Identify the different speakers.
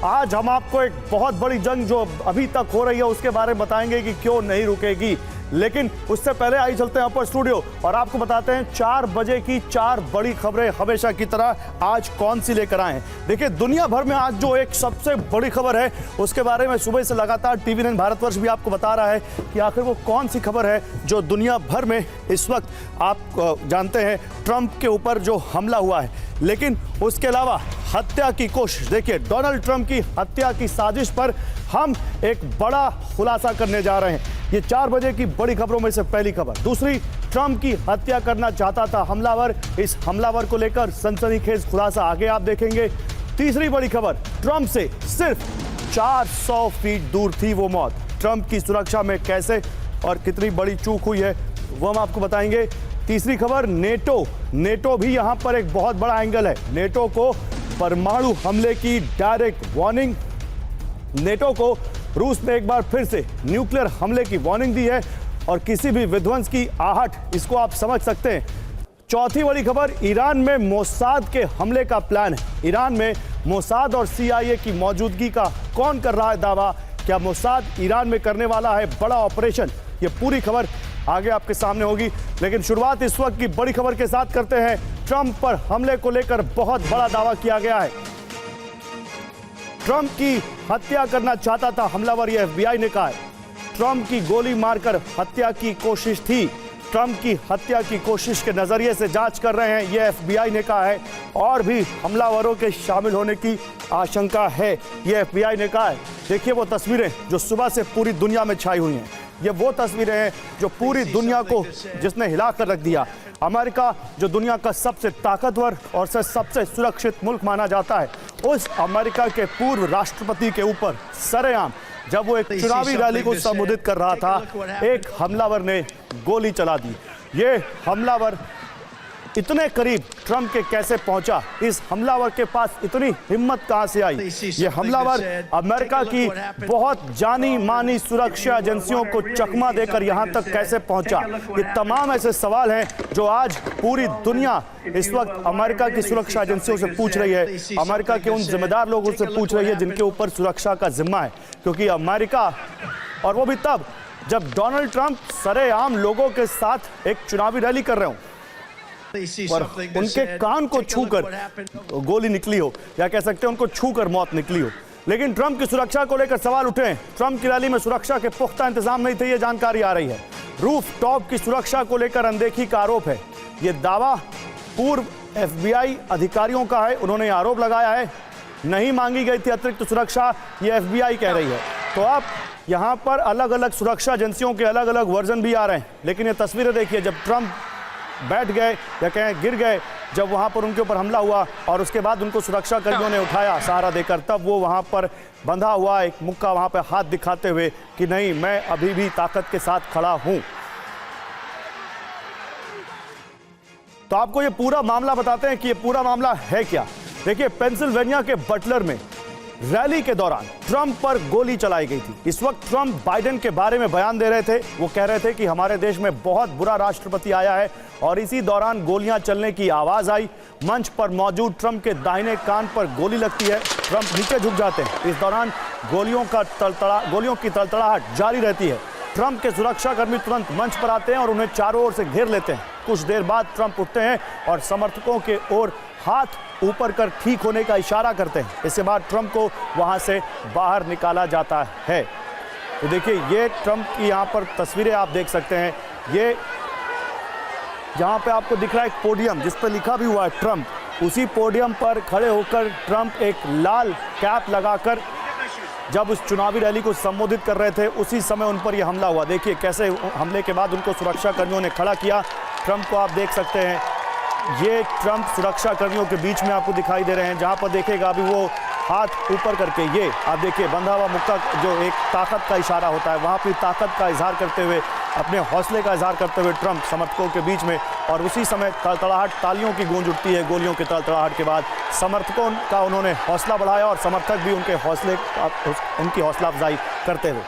Speaker 1: आज हम आपको एक बहुत बड़ी जंग जो अभी तक हो रही है उसके बारे में बताएंगे कि क्यों नहीं रुकेगी। लेकिन उससे पहले आई चलते हैं अपर स्टूडियो और आपको बताते हैं 4 बजे की 4 बड़ी खबरें हमेशा की तरह आज कौन सी लेकर आए हैं। देखिए, दुनिया भर में आज जो एक सबसे बड़ी खबर है उसके बारे में सुबह से लगातार टीवी 9 भारतवर्ष भी आपको बता रहा है कि आखिर वो कौन सी खबर है जो दुनिया भर में इस वक्त आप जानते हैं ट्रंप के ऊपर जो हमला हुआ है। लेकिन उसके अलावा हत्या की कोशिश, देखिए डोनाल्ड ट्रंप की हत्या की साजिश पर हम एक बड़ा खुलासा करने जा रहे हैं। ये 4 बजे की बड़ी खबरों में से पहली खबर। दूसरी, ट्रंप की हत्या करना चाहता था हमलावर, इस हमलावर को लेकर सनसनीखेज खुलासा आगे आप देखेंगे। तीसरी बड़ी खबर, ट्रंप से सिर्फ 400 फीट दूर थी वो मौत। ट्रंप की सुरक्षा में कैसे और कितनी बड़ी चूक हुई है वो हम आपको बताएंगे। तीसरी खबर, नेटो भी यहां पर एक बहुत बड़ा एंगल है। नेटो को परमाणु हमले की डायरेक्ट वार्निंग, नेटो को रूस ने एक बार फिर से न्यूक्लियर हमले की वार्निंग दी है और किसी भी विध्वंस की आहट, इसको आप समझ सकते हैं। चौथी बड़ी खबर, ईरान में मोसाद के हमले का प्लान है। ईरान में मोसाद और CIA की मौजूदगी का कौन कर रहा है दावा? क्या मोसाद ईरान में करने वाला है बड़ा ऑपरेशन? ये पूरी खबर आगे आपके सामने होगी। लेकिन शुरुआत इस वक्त की बड़ी खबर के साथ करते हैं। ट्रंप पर हमले को लेकर बहुत बड़ा दावा किया गया है। ट्रंप की हत्या करना चाहता था हमलावर, यह FBI ने कहा है। ट्रंप की गोली मारकर हत्या की कोशिश थी। ट्रंप की हत्या की कोशिश के नजरिए से जांच कर रहे हैं, यह FBI ने कहा है। और भी हमलावरों के शामिल होने की आशंका है, यह FBI ने कहा है। देखिए वो तस्वीरें जो सुबह से पूरी दुनिया में छाई हुई हैं, ये वो तस्वीरें हैं जो पूरी दुनिया को जिसने हिला कर रख दिया। अमेरिका जो दुनिया का सबसे ताकतवर और सबसे सुरक्षित मुल्क माना जाता है, उस अमेरिका के पूर्व राष्ट्रपति के ऊपर सरेआम जब वो एक चुनावी रैली को संबोधित कर रहा था, एक हमलावर ने गोली चला दी। ये हमलावर इतने करीब ट्रंप के कैसे पहुंचा? इस हमलावर के पास इतनी हिम्मत कहां से आई? ये हमलावर अमेरिका की बहुत जानी मानी सुरक्षा एजेंसियों को चकमा देकर यहां तक कैसे पहुंचा? ये तमाम ऐसे सवाल हैं जो आज पूरी दुनिया इस वक्त अमेरिका की सुरक्षा एजेंसियों से पूछ रही है, अमेरिका के उन जिम्मेदार लोगों से पूछ रही है जिनके ऊपर सुरक्षा का जिम्मा है। क्योंकि अमेरिका, और वो भी तब जब डोनाल्ड ट्रंप सरेआम लोगों के साथ एक चुनावी रैली कर रहे हो और उनके कान को छूकर गोली निकली हो, या कह सकते हैं उनको छूकर मौत निकली हो। लेकिन ट्रंप की सुरक्षा को लेकर सवाल उठे हैं। ट्रंप की रैली में सुरक्षा के पुख्ता इंतजाम नहीं थे, ये जानकारी आ रही है। रूफ टॉप की सुरक्षा को लेकर अनदेखी का आरोप है। ये दावा पूर्व FBI अधिकारियों का है, उन्होंने आरोप लगाया है। नहीं मांगी गई थी अतिरिक्त सुरक्षा, ये FBI कह रही है। तो अब यहां पर अलग अलग सुरक्षा एजेंसियों के अलग अलग वर्जन भी आ रहे हैं। लेकिन ये तस्वीरें देखिए, जब ट्रंप बैठ गए या कहें गिर गए, जब वहां पर उनके ऊपर हमला हुआ और उसके बाद उनको सुरक्षा कर्मियों ने उठाया सहारा देकर, तब वो वहां पर बंधा हुआ एक मुक्का वहां पर हाथ दिखाते हुए कि नहीं, मैं अभी भी ताकत के साथ खड़ा हूं। तो आपको ये पूरा मामला बताते हैं कि ये पूरा मामला है क्या। देखिए, पेंसिल्वेनिया के बटलर में रैली के दौरान ट्रंप पर गोली चलाई गई थी। इस वक्त ट्रंप बाइडेन के बारे में बयान दे रहे थे। वो कह रहे थे कि हमारे देश में बहुत बुरा राष्ट्रपति आया है और इसी दौरान गोलियां चलने की आवाज आई। मंच पर मौजूद ट्रंप के दाहिने कान पर गोली लगती है, ट्रंप नीचे झुक जाते हैं। इस दौरान गोलियों की तड़तड़ाहट जारी रहती है। ट्रंप के सुरक्षाकर्मी तुरंत मंच पर आते हैं और उन्हें चारों ओर से घेर लेते हैं। कुछ देर बाद ट्रंप उठते हैं और समर्थकों के ओर हाथ ऊपर कर ठीक होने का इशारा करते हैं। इसके बाद ट्रंप को वहां से बाहर निकाला जाता है। तो देखिए, ये ट्रंप की यहां पर तस्वीरें आप देख सकते हैं। ये जहां पे आपको दिख रहा है एक पोडियम जिस पर लिखा भी हुआ है ट्रंप, उसी पोडियम पर खड़े होकर ट्रंप एक लाल कैप लगाकर जब उस चुनावी रैली को संबोधित कर रहे थे, उसी समय उन पर यह हमला हुआ। देखिए कैसे हमले के बाद उनको सुरक्षा कर्मियों ने खड़ा किया। ट्रंप को आप देख सकते हैं, ये ट्रंप सुरक्षा कर्मियों के बीच में आपको दिखाई दे रहे हैं। जहां पर देखेगा अभी वो हाथ ऊपर करके, ये आप देखिए बंधा हुआ मुक्का जो एक ताकत का इशारा होता है, वहां पर ताकत का इजहार करते हुए, अपने हौसले का इजहार करते हुए ट्रंप समर्थकों के बीच में। और उसी समय तड़तड़ाहट, तालियों की गूंज उठती है। गोलियों की तड़तड़ाहट के बाद समर्थकों का उन्होंने हौसला बढ़ाया और समर्थक भी उनकी हौसला अफजाई करते हुए